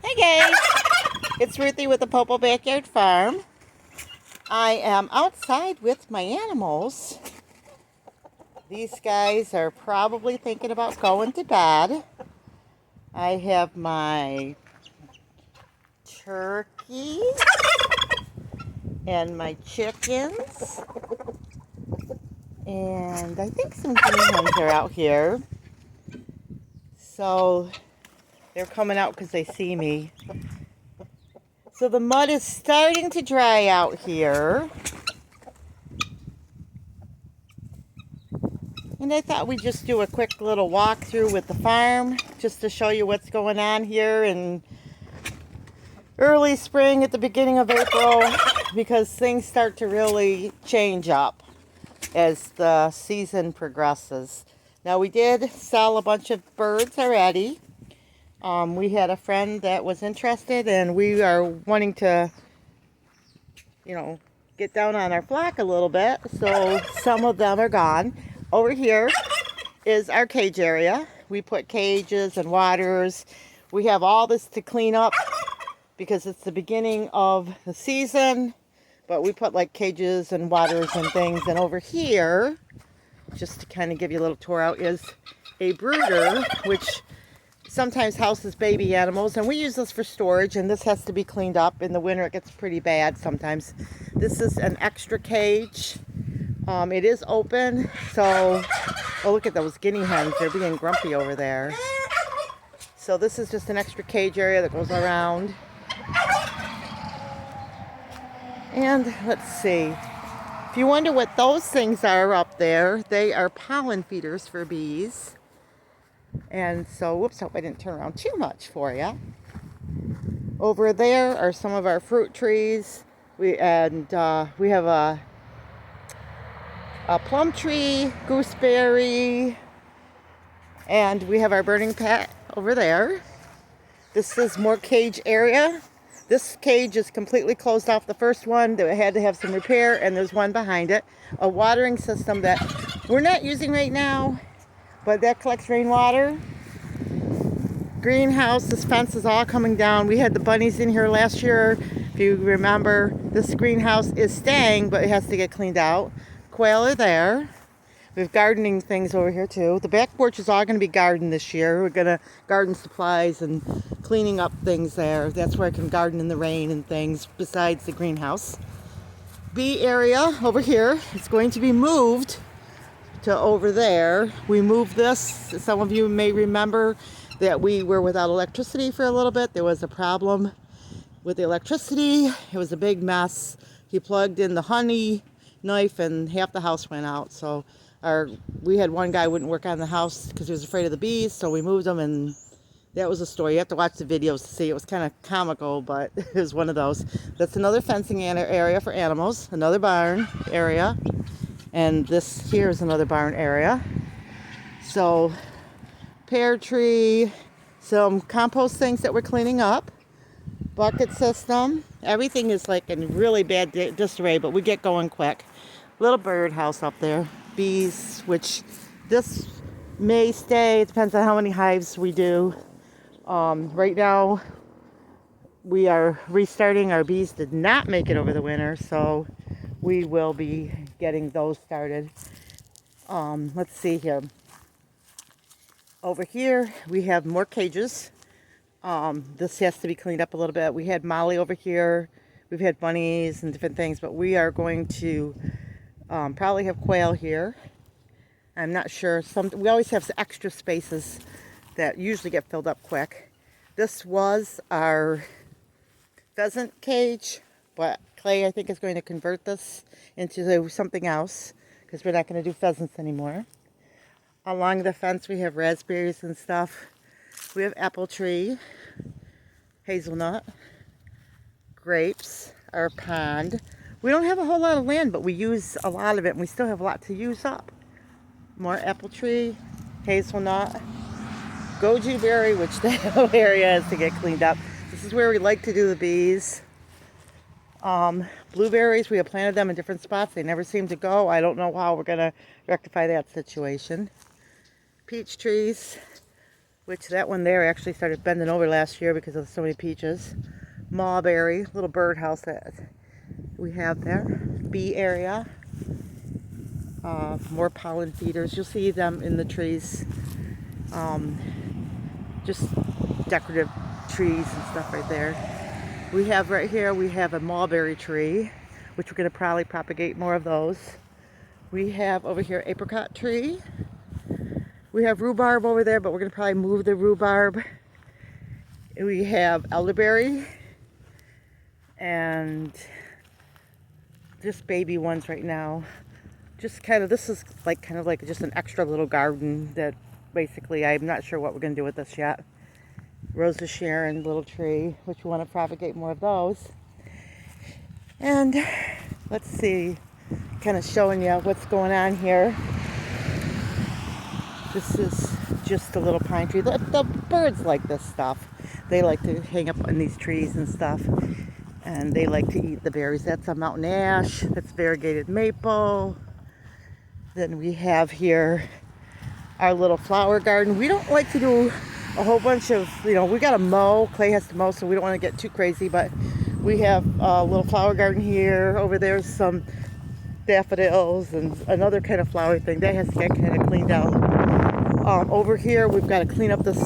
Hey guys, it's Ruthie with the Popo Backyard Farm. I am outside with my animals. These guys are probably thinking about going to bed. I have my turkeys and my chickens. And I think some guinea hens are out here. So they're coming out because they see me. So the mud is starting to dry out here. And I thought we'd just do a quick little walkthrough with the farm just to show you what's going on here in early spring at the beginning of April, because things start to really change up as the season progresses. Now, we did sell a bunch of birds already. We had a friend that was interested, and we are wanting to, get down on our flock a little bit. So some of them are gone. Over here is our cage area. We put cages and waters. We have all this to clean up because it's the beginning of the season. But we put like cages and waters and things. And over here, just to kind of give you a little tour out, is a brooder, which sometimes houses baby animals, and we use this for storage, and this has to be cleaned up. In the winter it gets pretty bad sometimes. This is an extra cage. It is open, so oh, look at those guinea hens, they're being grumpy over there. So this is just an extra cage area that goes around. And let's see, if you wonder what those things are up there, they are pollen feeders for bees. And so, whoops, hope I didn't turn around too much for you. Over there are some of our fruit trees. We have a plum tree, gooseberry, and we have our burning pet over there. This is more cage area. This cage is completely closed off. The first one that had to have some repair, and there's one behind it. A watering system that we're not using right now, but that collects rainwater. Greenhouse, this fence is all coming down. We had the bunnies in here last year. If you remember, this greenhouse is staying, but it has to get cleaned out. Quail are there. We have gardening things over here too. The back porch is all going to be garden this year. We're going to garden supplies and cleaning up things there. That's where I can garden in the rain and things besides the greenhouse. Bee area over here is going to be moved to over there. We moved this. Some of you may remember that we were without electricity for a little bit. There was a problem with the electricity. It was a big mess. He plugged in the honey knife and half the house went out. So we had one guy wouldn't work on the house because he was afraid of the bees, so we moved him, and that was a story. You have to watch the videos to see. It was kind of comical, but it was one of those. That's another fencing area for animals, another barn area, and this here is another barn area. So pear tree, some compost things that we're cleaning up, bucket system. Everything is like in really bad disarray, but we get going quick. Little bird house up there. Bees, which this may stay. It depends on how many hives we do. Right now, we are restarting. Our bees did not make it over the winter, so we will be getting those started. Let's see here. Over here, we have more cages. This has to be cleaned up a little bit. We had Molly over here. We've had bunnies and different things, but we are going to probably have quail here. I'm not sure. We always have extra spaces that usually get filled up quick. This was our pheasant cage, but Clay, I think, is going to convert this into something else because we're not going to do pheasants anymore. Along the fence, we have raspberries and stuff. We have apple tree, hazelnut, grapes, our pond. We don't have a whole lot of land, but we use a lot of it, and we still have a lot to use up. More apple tree, hazelnut, goji berry, which the whole area has to get cleaned up. This is where we like to do the bees. Blueberries, we have planted them in different spots. They never seem to go. I don't know how we're going to rectify that situation. Peach trees. which that one there actually started bending over last year because of so many peaches. Mulberry, little birdhouse that we have there. Bee area. More pollen feeders. You'll see them in the trees. Just decorative trees and stuff right there. We have right here, we have a mulberry tree, which we're going to probably propagate more of those. We have over here apricot tree. We have rhubarb over there, but we're going to probably move the rhubarb. We have elderberry and just baby ones right now. Just kind of, this is like kind of like just an extra little garden that basically I'm not sure what we're going to do with this yet. Rose of Sharon little tree, which we want to propagate more of those. And let's see, kind of showing you what's going on here. This is just a little pine tree. The birds like this stuff. They like to hang up on these trees and stuff. And they like to eat the berries. That's a mountain ash. That's variegated maple. Then we have here our little flower garden. We don't like to do a whole bunch of, we got to mow. Clay has to mow, so we don't want to get too crazy. But we have a little flower garden here. Over there's some daffodils and another kind of flower thing. That has to get kind of cleaned out. Over here, we've got to clean up this.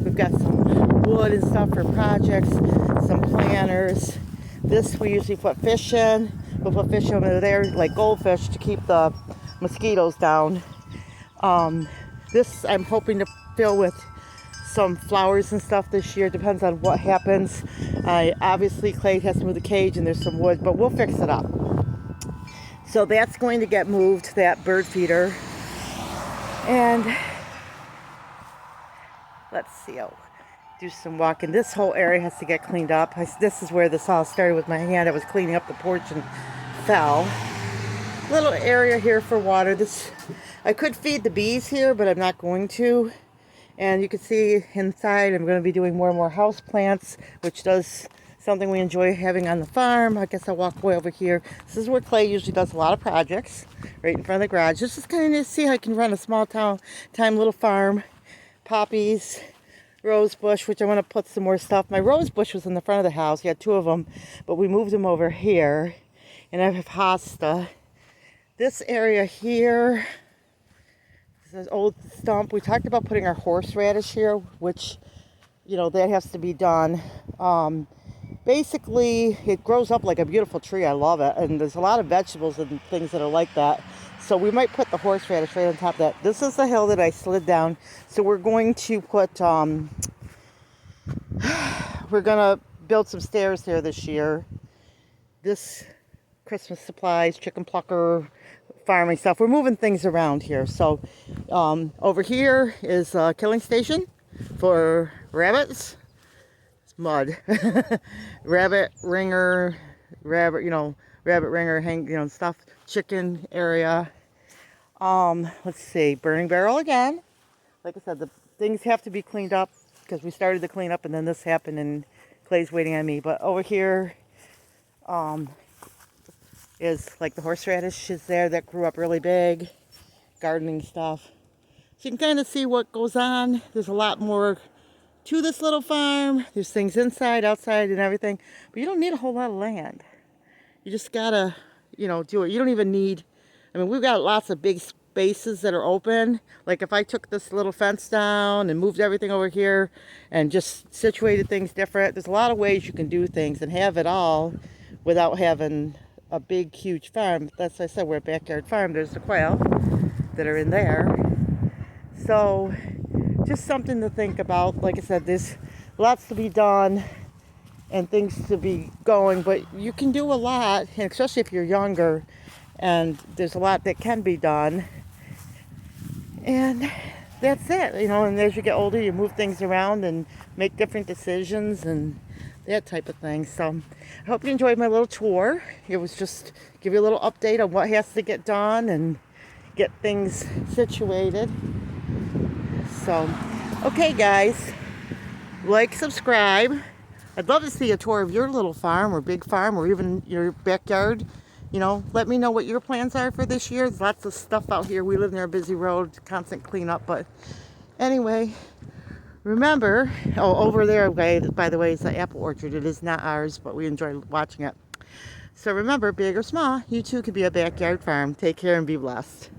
We've got some wood and stuff for projects, some planters. This we usually put fish in. We'll put fish over there, like goldfish, to keep the mosquitoes down. This I'm hoping to fill with some flowers and stuff this year. Depends on what happens. Obviously, Clay has to move the cage and there's some wood, but we'll fix it up. So that's going to get moved, that bird feeder. And let's see, I'll do some walking. This whole area has to get cleaned up. This is where this all started with my hand. I was cleaning up the porch and fell. Little area here for water. I could feed the bees here, but I'm not going to. And you can see inside I'm going to be doing more and more house plants, which does something we enjoy having on the farm. I guess I'll walk way over here. This is where Clay usually does a lot of projects, right in front of the garage. This is kind of to see how I can run a small time little farm. Poppies, rose bush, which I want to put some more stuff. My rose bush was in the front of the house. We had two of them, but we moved them over here. And I have hosta. This area here, this is an old stump. We talked about putting our horseradish here, which, that has to be done. Basically, it grows up like a beautiful tree. I love it. And there's a lot of vegetables and things that are like that. So we might put the horseradish right on top of that. This is the hill that I slid down. So we're going to put, we're going to build some stairs here this year. This Christmas supplies, chicken plucker, farming stuff. We're moving things around here. So over here is a killing station for rabbits. It's mud. Rabbit ringer, stuff. Chicken area. Let's see, burning barrel again. Like I said, the things have to be cleaned up because we started the cleanup and then this happened and Clay's waiting on me. But over here is like the horseradish is there that grew up really big. Gardening stuff. So you can kind of see what goes on. There's a lot more to this little farm. There's things inside, outside, and everything. But you don't need a whole lot of land. You just gotta, do it. You don't even need, we've got lots of big spaces that are open. Like if I took this little fence down and moved everything over here and just situated things different, there's a lot of ways you can do things and have it all without having a big, huge farm. That's why I said we're a backyard farm. There's the quail that are in there. So just something to think about. Like I said, there's lots to be done and things to be going, but you can do a lot, and especially if you're younger, and there's a lot that can be done. And that's it, and as you get older, you move things around and make different decisions and that type of thing. So I hope you enjoyed my little tour. It was just give you a little update on what has to get done and get things situated. So, okay guys, like, subscribe. I'd love to see a tour of your little farm or big farm or even your backyard. Let me know what your plans are for this year. There's lots of stuff out here. We live near a busy road, constant cleanup. But anyway, Remember, oh, over there, by the way, is the apple orchard. It is not ours, but we enjoy watching it. So remember, big or small, you too could be a backyard farm. Take care and be blessed.